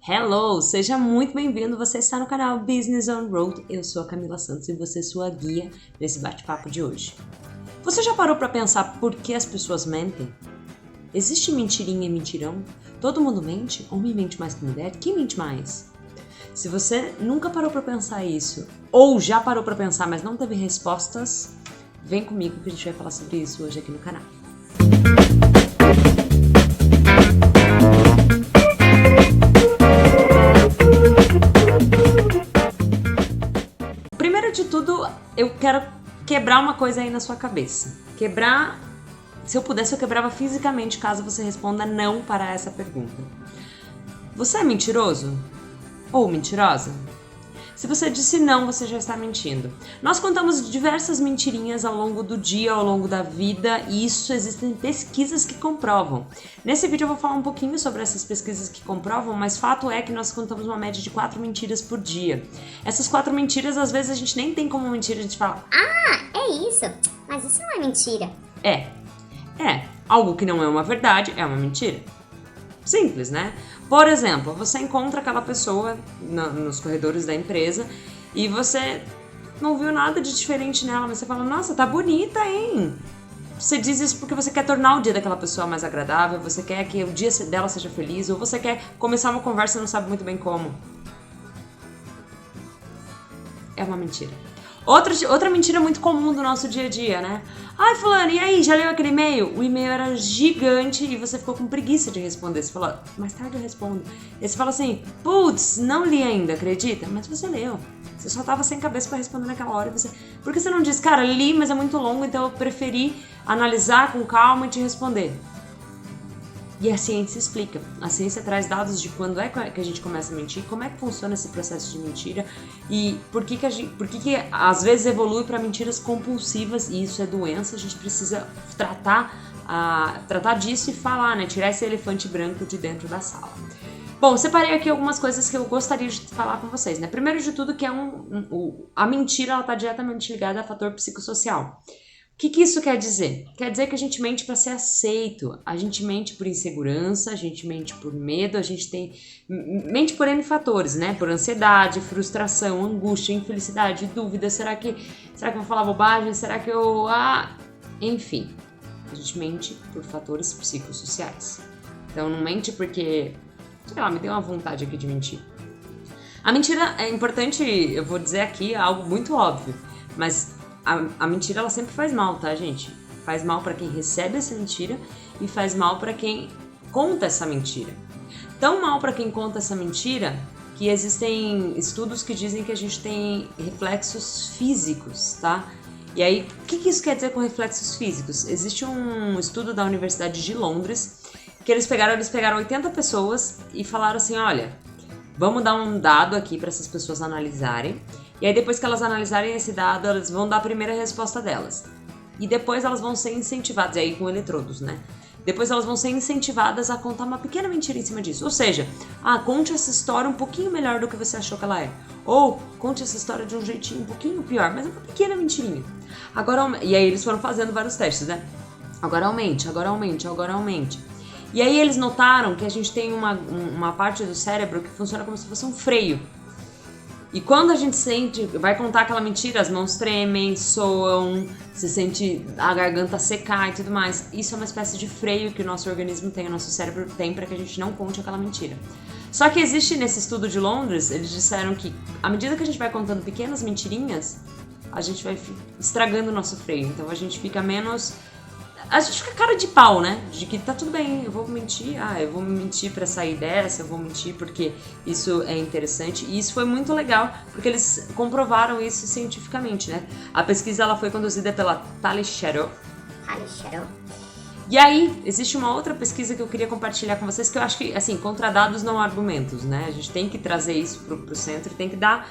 Hello, seja muito bem-vindo. Você está no canal Business on Road. Eu sou a Camila Santos e você é sua guia nesse bate-papo de hoje. Você já parou para pensar por que as pessoas mentem? Existe mentirinha e mentirão? Todo mundo mente? Homem mente mais que mulher? Quem mente mais? Se você nunca parou para pensar isso, ou já parou para pensar, mas não teve respostas, vem comigo que a gente vai falar sobre isso hoje aqui no canal. Primeiro de tudo, eu quero quebrar uma coisa aí na sua cabeça. Se eu pudesse, eu quebrava fisicamente caso você responda não para essa pergunta. Você é mentiroso? Ou mentirosa? Se você disse não, você já está mentindo. Nós contamos diversas mentirinhas ao longo do dia, ao longo da vida, e isso existem pesquisas que comprovam. Nesse vídeo eu vou falar um pouquinho sobre essas pesquisas que comprovam, mas fato é que nós contamos uma média de 4 mentiras por dia. Essas 4 mentiras, às vezes a gente nem tem como mentir, a gente fala, É isso, mas isso não é mentira. Algo que não é uma verdade é uma mentira. Simples, né? Por exemplo, você encontra aquela pessoa nos corredores da empresa e você não viu nada de diferente nela, mas você fala, nossa, tá bonita, hein? Você diz isso porque você quer tornar o dia daquela pessoa mais agradável, você quer que o dia dela seja feliz, ou você quer começar uma conversa e não sabe muito bem como. É uma mentira. Outra mentira muito comum do nosso dia a dia, né? Ai, fulano, e aí, já leu aquele e-mail? O e-mail era gigante e você ficou com preguiça de responder. Você falou, mais tarde eu respondo. E você fala assim, putz, não li ainda, acredita? Mas você leu. Você só tava sem cabeça pra responder naquela hora. Por que você não diz, cara, li, mas é muito longo, então eu preferi analisar com calma e te responder? E a ciência explica. A ciência traz dados de quando é que a gente começa a mentir, como é que funciona esse processo de mentira e por que às vezes evolui para mentiras compulsivas e isso é doença. A gente precisa tratar disso e falar, né? Tirar esse elefante branco de dentro da sala. Bom, separei aqui algumas coisas que eu gostaria de falar com vocês, né? Primeiro de tudo que a mentira ela está diretamente ligada a fator psicossocial. O que isso quer dizer? Quer dizer que a gente mente para ser aceito, a gente mente por insegurança, a gente mente por medo, a gente mente por N fatores, né? Por ansiedade, frustração, angústia, infelicidade, dúvida, será que eu vou falar bobagem? Será que eu... Enfim, a gente mente por fatores psicossociais. Então não mente porque, sei lá, me deu uma vontade aqui de mentir. A mentira é importante, eu vou dizer aqui algo muito óbvio, mas... A mentira ela sempre faz mal, tá, gente? Faz mal para quem recebe essa mentira e faz mal para quem conta essa mentira. Tão mal para quem conta essa mentira que existem estudos que dizem que a gente tem reflexos físicos, tá? E aí, o que isso quer dizer com reflexos físicos? Existe um estudo da Universidade de Londres que eles pegaram 80 pessoas e falaram assim, olha, vamos dar um dado aqui para essas pessoas analisarem. E aí depois que elas analisarem esse dado, elas vão dar a primeira resposta delas. E depois elas vão ser incentivadas, e aí com eletrodos, né? Depois elas vão ser incentivadas a contar uma pequena mentira em cima disso. Ou seja, conte essa história um pouquinho melhor do que você achou que ela é. Ou conte essa história de um jeitinho um pouquinho pior, mas uma pequena mentirinha. E aí eles foram fazendo vários testes, né? Agora aumente. E aí eles notaram que a gente tem uma parte do cérebro que funciona como se fosse um freio. E quando a gente vai contar aquela mentira, as mãos tremem, soam, se sente a garganta secar e tudo mais. Isso é uma espécie de freio que o nosso organismo tem, o nosso cérebro tem para que a gente não conte aquela mentira. Só que existe nesse estudo de Londres, eles disseram que à medida que a gente vai contando pequenas mentirinhas, a gente vai estragando o nosso freio. Então a gente fica cara de pau, né? De que tá tudo bem, eu vou mentir. Eu vou mentir pra sair dessa, eu vou mentir porque isso é interessante. E isso foi muito legal, porque eles comprovaram isso cientificamente, né? A pesquisa ela foi conduzida pela Tali Shadow. E aí, existe uma outra pesquisa que eu queria compartilhar com vocês, que eu acho que, assim, contra dados não há argumentos, né? A gente tem que trazer isso pro centro e tem que dar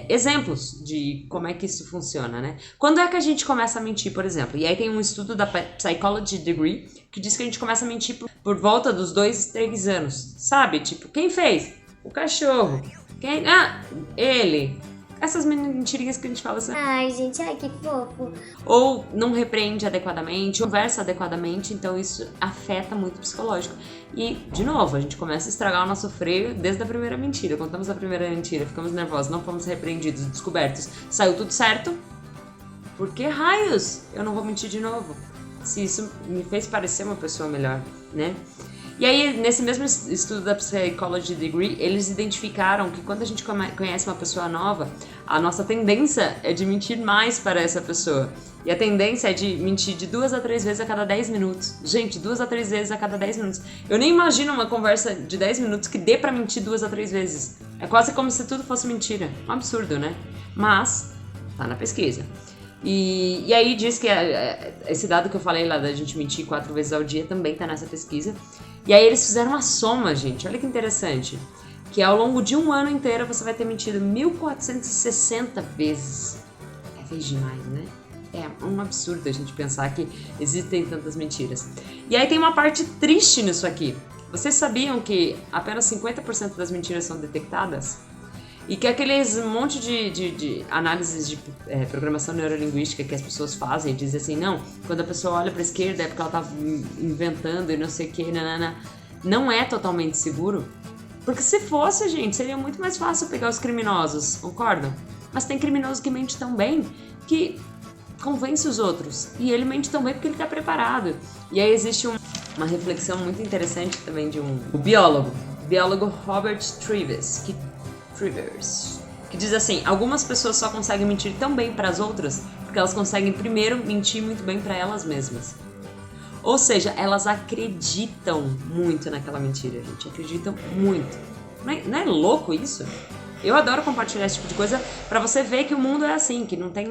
exemplos de como é que isso funciona, né? Quando é que a gente começa a mentir, por exemplo? E aí tem um estudo da Psychology Degree que diz que a gente começa a mentir por volta dos 2, 3 anos, sabe? Tipo, quem fez? O cachorro. Quem? Ele. Essas mentirinhas que a gente fala assim. Ai, gente, ai, que fofo. Ou não repreende adequadamente, conversa adequadamente, então isso afeta muito o psicológico. E, de novo, a gente começa a estragar o nosso freio desde a primeira mentira. Contamos a primeira mentira, ficamos nervosos, não fomos repreendidos, descobertos, saiu tudo certo. Por que raios eu não vou mentir de novo? Se isso me fez parecer uma pessoa melhor, né? E aí, nesse mesmo estudo da Psychology Degree, eles identificaram que quando a gente conhece uma pessoa nova, a nossa tendência é de mentir mais para essa pessoa. E a tendência é de mentir de 2 a 3 vezes a cada 10 minutos. Gente, 2 a 3 vezes a cada 10 minutos. Eu nem imagino uma conversa de 10 minutos que dê pra mentir 2 a 3 vezes. É quase como se tudo fosse mentira. Um absurdo, né? Mas, tá na pesquisa. E aí diz que esse dado que eu falei lá da gente mentir 4 vezes ao dia também tá nessa pesquisa. E aí eles fizeram uma soma, gente, olha que interessante. Que ao longo de um ano inteiro você vai ter mentido 1.460 vezes. É vez demais, né? É um absurdo a gente pensar que existem tantas mentiras. E aí tem uma parte triste nisso aqui. Vocês sabiam que apenas 50% das mentiras são detectadas? E que aqueles monte de análises de programação neurolinguística que as pessoas fazem, dizem assim, não, quando a pessoa olha para a esquerda é porque ela tá inventando e não sei o que, não é totalmente seguro. Porque se fosse, gente, seria muito mais fácil pegar os criminosos, concordam? Mas tem criminoso que mente tão bem que convence os outros. E ele mente tão bem porque ele tá preparado. E aí existe uma reflexão muito interessante também de o biólogo Robert Trivers, que diz assim, algumas pessoas só conseguem mentir tão bem para as outras porque elas conseguem primeiro mentir muito bem para elas mesmas. Ou seja, elas acreditam muito naquela mentira, gente, acreditam muito. Não é louco isso? Eu adoro compartilhar esse tipo de coisa pra você ver que o mundo é assim, que não tem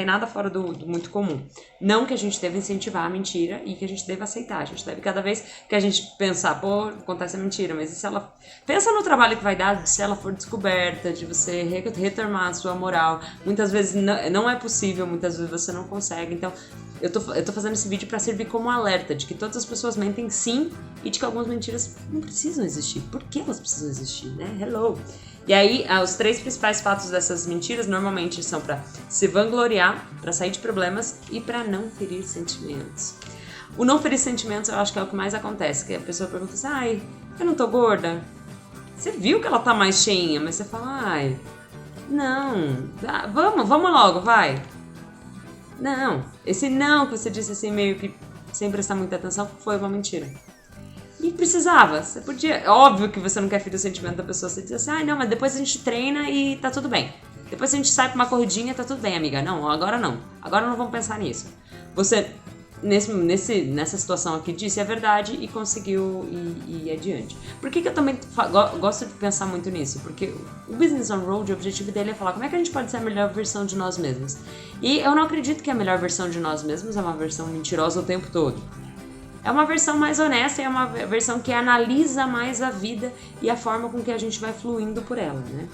nada fora do muito comum. Não que a gente deva incentivar a mentira e que a gente deva aceitar. A gente deve, cada vez que a gente pensar, pô, contar essa mentira, mas e se ela... Pensa no trabalho que vai dar se ela for descoberta, de você retomar a sua moral. Muitas vezes não é possível, muitas vezes você não consegue. Então, eu tô fazendo esse vídeo pra servir como um alerta de que todas as pessoas mentem sim e de que algumas mentiras não precisam existir. Por que elas precisam existir, né? Hello! E aí, os 3 principais fatos dessas mentiras normalmente são pra se vangloriar, pra sair de problemas e pra não ferir sentimentos. O não ferir sentimentos eu acho que é o que mais acontece, que a pessoa pergunta assim, ai, eu não tô gorda? Você viu que ela tá mais cheinha, mas você fala, ai, não, vamos logo, vai. Não, esse não que você disse assim meio que sem prestar muita atenção foi uma mentira. E precisava, você podia... Óbvio que você não quer ferir o sentimento da pessoa, você diz assim, ai não, mas depois a gente treina e tá tudo bem. Depois a gente sai pra uma corridinha e tá tudo bem, amiga. Não, agora não vamos pensar nisso. Você, nessa situação aqui, disse a verdade e conseguiu ir adiante. Por que eu também gosto de pensar muito nisso? Porque o Business on Road, o objetivo dele é falar como é que a gente pode ser a melhor versão de nós mesmos. E eu não acredito que a melhor versão de nós mesmos é uma versão mentirosa o tempo todo. É uma versão mais honesta, é uma versão que analisa mais a vida e a forma com que a gente vai fluindo por ela, né?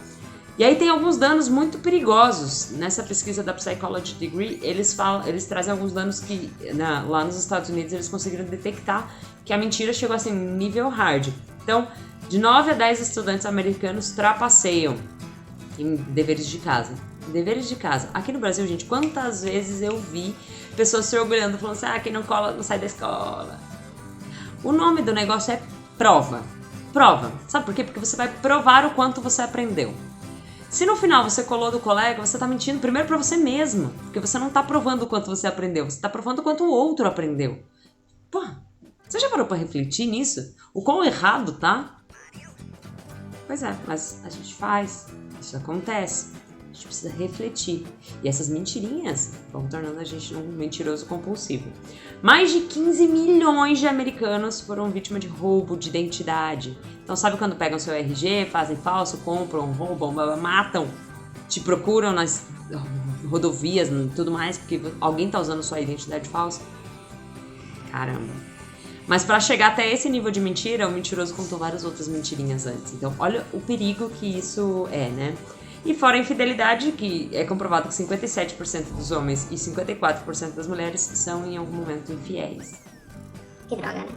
E aí tem alguns danos muito perigosos. Nessa pesquisa da Psychology Degree, eles trazem alguns danos que lá nos Estados Unidos eles conseguiram detectar que a mentira chegou assim, nível hard. Então, de 9 a 10 estudantes americanos trapaceiam em deveres de casa. Deveres de casa. Aqui no Brasil, gente, quantas vezes eu vi pessoas se orgulhando, falando assim, quem não cola não sai da escola. O nome do negócio é prova. Prova. Sabe por quê? Porque você vai provar o quanto você aprendeu. Se no final você colou do colega, você tá mentindo primeiro pra você mesmo. Porque você não tá provando o quanto você aprendeu, você tá provando o quanto o outro aprendeu. Pô, você já parou pra refletir nisso? O quão errado tá? Pois é, mas a gente faz. Isso acontece. A gente precisa refletir. E essas mentirinhas vão tornando a gente um mentiroso compulsivo. Mais de 15 milhões de americanos foram vítimas de roubo de identidade. Então sabe quando pegam seu RG, fazem falso, compram, roubam, matam, te procuram nas rodovias e tudo mais, porque alguém tá usando sua identidade falsa? Caramba. Mas para chegar até esse nível de mentira, o mentiroso contou várias outras mentirinhas antes. Então olha o perigo que isso é, né? E fora a infidelidade, que é comprovado que 57% dos homens e 54% das mulheres são em algum momento infiéis. Que droga, né?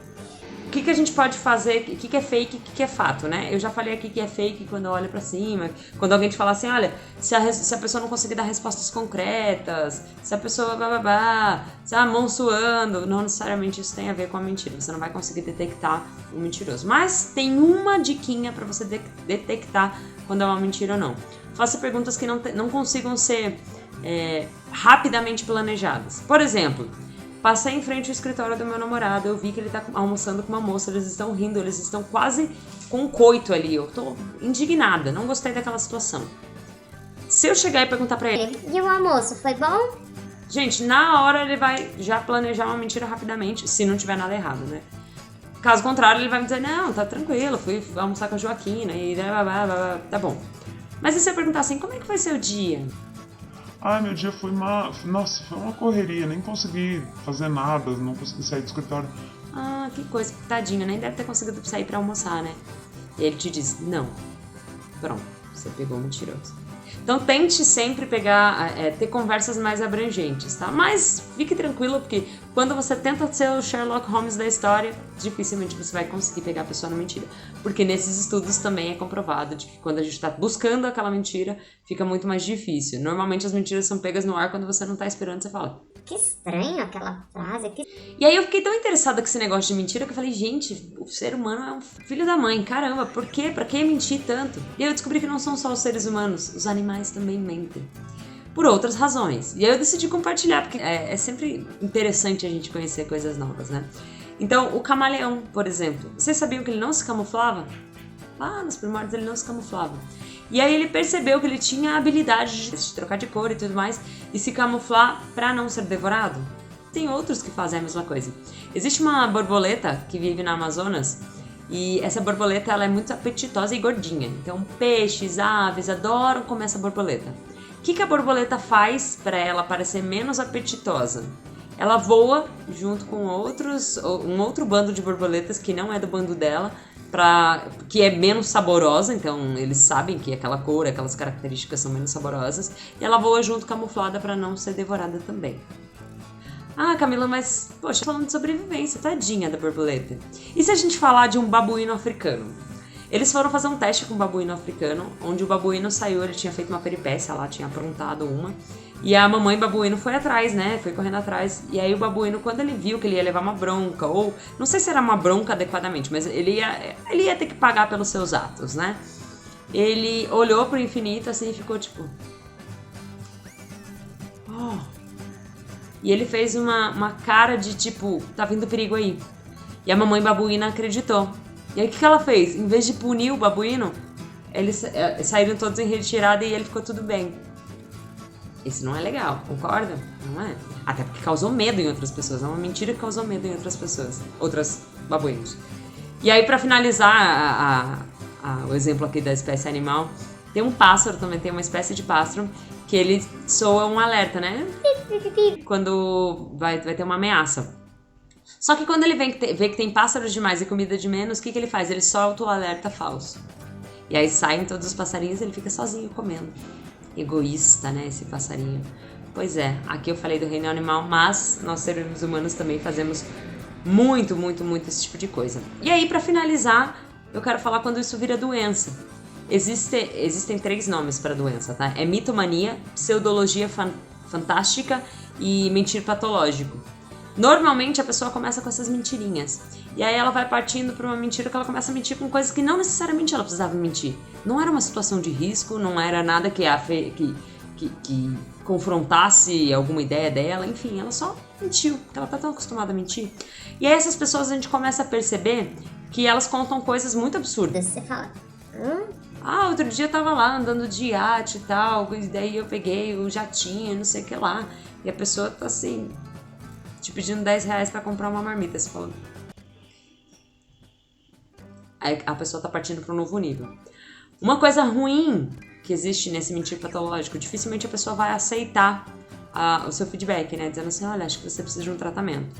o que a gente pode fazer, o que é fake e o que é fato, né? Eu já falei aqui que é fake quando eu olho pra cima, quando alguém te fala assim, olha, se a pessoa não conseguir dar respostas concretas, se a pessoa bababá, se a mão suando, não necessariamente isso tem a ver com a mentira, você não vai conseguir detectar o mentiroso. Mas tem uma diquinha pra você detectar quando é uma mentira ou não. Faça perguntas que não consigam ser rapidamente planejadas. Por exemplo, passei em frente ao escritório do meu namorado, eu vi que ele tá almoçando com uma moça, eles estão rindo, eles estão quase com um coito ali, eu tô indignada, não gostei daquela situação. Se eu chegar e perguntar pra ele... E o almoço, foi bom? Gente, na hora ele vai já planejar uma mentira rapidamente, se não tiver nada errado, né? Caso contrário, ele vai me dizer, não, tá tranquilo, fui almoçar com a Joaquina e tá bom. Mas e se eu perguntar assim, como é que foi seu dia? Ah, meu dia foi Nossa, foi uma correria, nem consegui fazer nada, não consegui sair do escritório. Ah, que coisa, tadinho, nem deve ter conseguido sair pra almoçar, né? E ele te diz, não. Pronto, você pegou o mentiroso. Então tente sempre ter conversas mais abrangentes, tá? Mas fique tranquilo, porque quando você tenta ser o Sherlock Holmes da história, dificilmente você vai conseguir pegar a pessoa na mentira. Porque nesses estudos também é comprovado de que quando a gente tá buscando aquela mentira, fica muito mais difícil. Normalmente as mentiras são pegas no ar quando você não tá esperando, você fala... Que estranho aquela frase. E aí eu fiquei tão interessada com esse negócio de mentira que eu falei, gente, o ser humano é um filho da mãe, caramba, por quê? Pra que mentir tanto? E aí eu descobri que não são só os seres humanos, os animais também mentem. Por outras razões. E aí eu decidi compartilhar, porque é sempre interessante a gente conhecer coisas novas, né? Então, o camaleão, por exemplo, vocês sabiam que ele não se camuflava? Lá nos primórdios ele não se camuflava. E aí ele percebeu que ele tinha a habilidade de trocar de cor e tudo mais e se camuflar para não ser devorado. Tem outros que fazem a mesma coisa. Existe uma borboleta que vive na Amazonas e essa borboleta ela é muito apetitosa e gordinha. Então peixes, aves adoram comer essa borboleta. O que a borboleta faz para ela parecer menos apetitosa? Ela voa junto com um outro bando de borboletas que não é do bando dela, que é menos saborosa, então eles sabem que aquela cor, aquelas características são menos saborosas, e ela voa junto camuflada para não ser devorada também. Ah, Camila, mas, poxa, falando de sobrevivência, tadinha da borboleta. E se a gente falar de um babuíno africano? Eles foram fazer um teste com um babuíno africano, onde o babuíno saiu, ele tinha feito uma peripécia lá, tinha aprontado uma, e a mamãe babuíno foi atrás, né, foi correndo atrás, e aí o babuíno, quando ele viu que ele ia levar uma bronca, ou, não sei se era uma bronca adequadamente, mas ele ia ter que pagar pelos seus atos, né, ele olhou pro infinito assim e ficou tipo... Oh. E ele fez uma cara de tipo, tá vindo perigo aí. E a mamãe babuína acreditou. E aí o que ela fez? Em vez de punir o babuíno, eles saíram todos em retirada e ele ficou tudo bem. Isso não é legal, concorda? Não é? Até porque causou medo em outras pessoas. É uma mentira que causou medo em outras pessoas. Outras babuínos. E aí pra finalizar o exemplo aqui da espécie animal, tem um pássaro também, tem uma espécie de pássaro que ele soa um alerta, né? Quando vai ter uma ameaça. Só que quando ele vê que tem pássaros demais e comida de menos, o que ele faz? Ele solta o alerta falso. E aí saem todos os passarinhos e ele fica sozinho comendo. Egoísta, né, esse passarinho. Pois é, aqui eu falei do reino animal, mas nós seres humanos também fazemos muito, muito, muito esse tipo de coisa. E aí, pra finalizar, eu quero falar quando isso vira doença. Existem 3 nomes para doença, tá? É mitomania, pseudologia fantástica e mentir patológico. Normalmente a pessoa começa com essas mentirinhas. E aí ela vai partindo para uma mentira que ela começa a mentir com coisas que não necessariamente ela precisava mentir. Não era uma situação de risco, não era nada que confrontasse alguma ideia dela, enfim, ela só mentiu, porque ela tá tão acostumada a mentir. E aí essas pessoas a gente começa a perceber que elas contam coisas muito absurdas. Você fala... Ah, outro dia eu tava lá andando de iate e tal, e daí eu peguei o jatinho, não sei o que lá. E a pessoa tá assim, te pedindo 10 reais pra comprar uma marmita, você falando. Aí a pessoa tá partindo para um novo nível. Uma coisa ruim que existe nesse mentir patológico, dificilmente a pessoa vai aceitar o seu feedback, né? Dizendo assim, olha, acho que você precisa de um tratamento.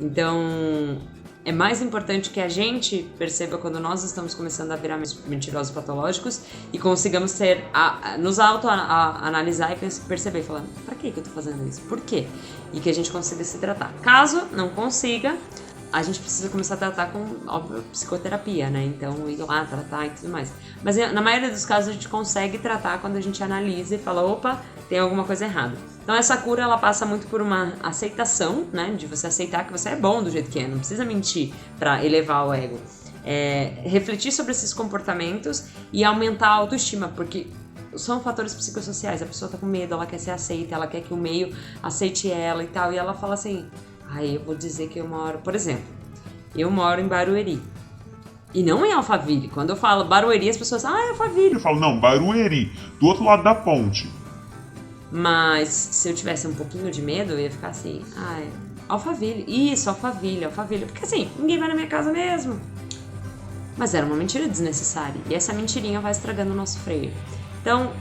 Então, é mais importante que a gente perceba quando nós estamos começando a virar mentirosos patológicos e consigamos nos auto-analisar e perceber, falando, pra que eu tô fazendo isso? Por quê? E que a gente consiga se tratar. Caso não consiga, a gente precisa começar a tratar com, óbvio, psicoterapia, né? Então, ir lá, tratar e tudo mais. Mas na maioria dos casos a gente consegue tratar quando a gente analisa e fala, opa, tem alguma coisa errada. Então essa cura, ela passa muito por uma aceitação, né? De você aceitar que você é bom do jeito que é, não precisa mentir pra elevar o ego. Refletir sobre esses comportamentos e aumentar a autoestima, porque são fatores psicossociais. A pessoa tá com medo, ela quer ser aceita, ela quer que o meio aceite ela e tal, e ela fala assim, eu vou dizer que eu moro, por exemplo, eu moro em Barueri e não em Alphaville. Quando eu falo Barueri, as pessoas é Alphaville. Eu falo, não, Barueri, do outro lado da ponte. Mas se eu tivesse um pouquinho de medo, eu ia ficar assim, Alphaville, isso, Alphaville, porque assim, ninguém vai na minha casa mesmo. Mas era uma mentira desnecessária, e essa mentirinha vai estragando o nosso freio. Então,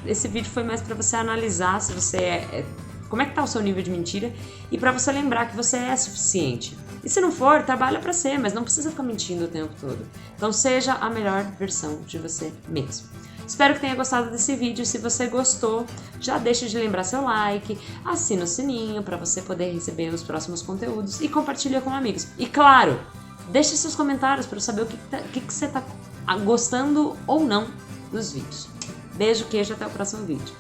esse vídeo foi mais pra você analisar se você como é que tá o seu nível de mentira, e pra você lembrar que você é suficiente. E se não for, trabalha pra ser, mas não precisa ficar mentindo o tempo todo. Então seja a melhor versão de você mesmo. Espero que tenha gostado desse vídeo. Se você gostou, já deixa de lembrar seu like, assina o sininho pra você poder receber os próximos conteúdos e compartilha com amigos. E claro, deixe seus comentários para eu saber o que você tá gostando ou não dos vídeos. Beijo, queijo, até o próximo vídeo.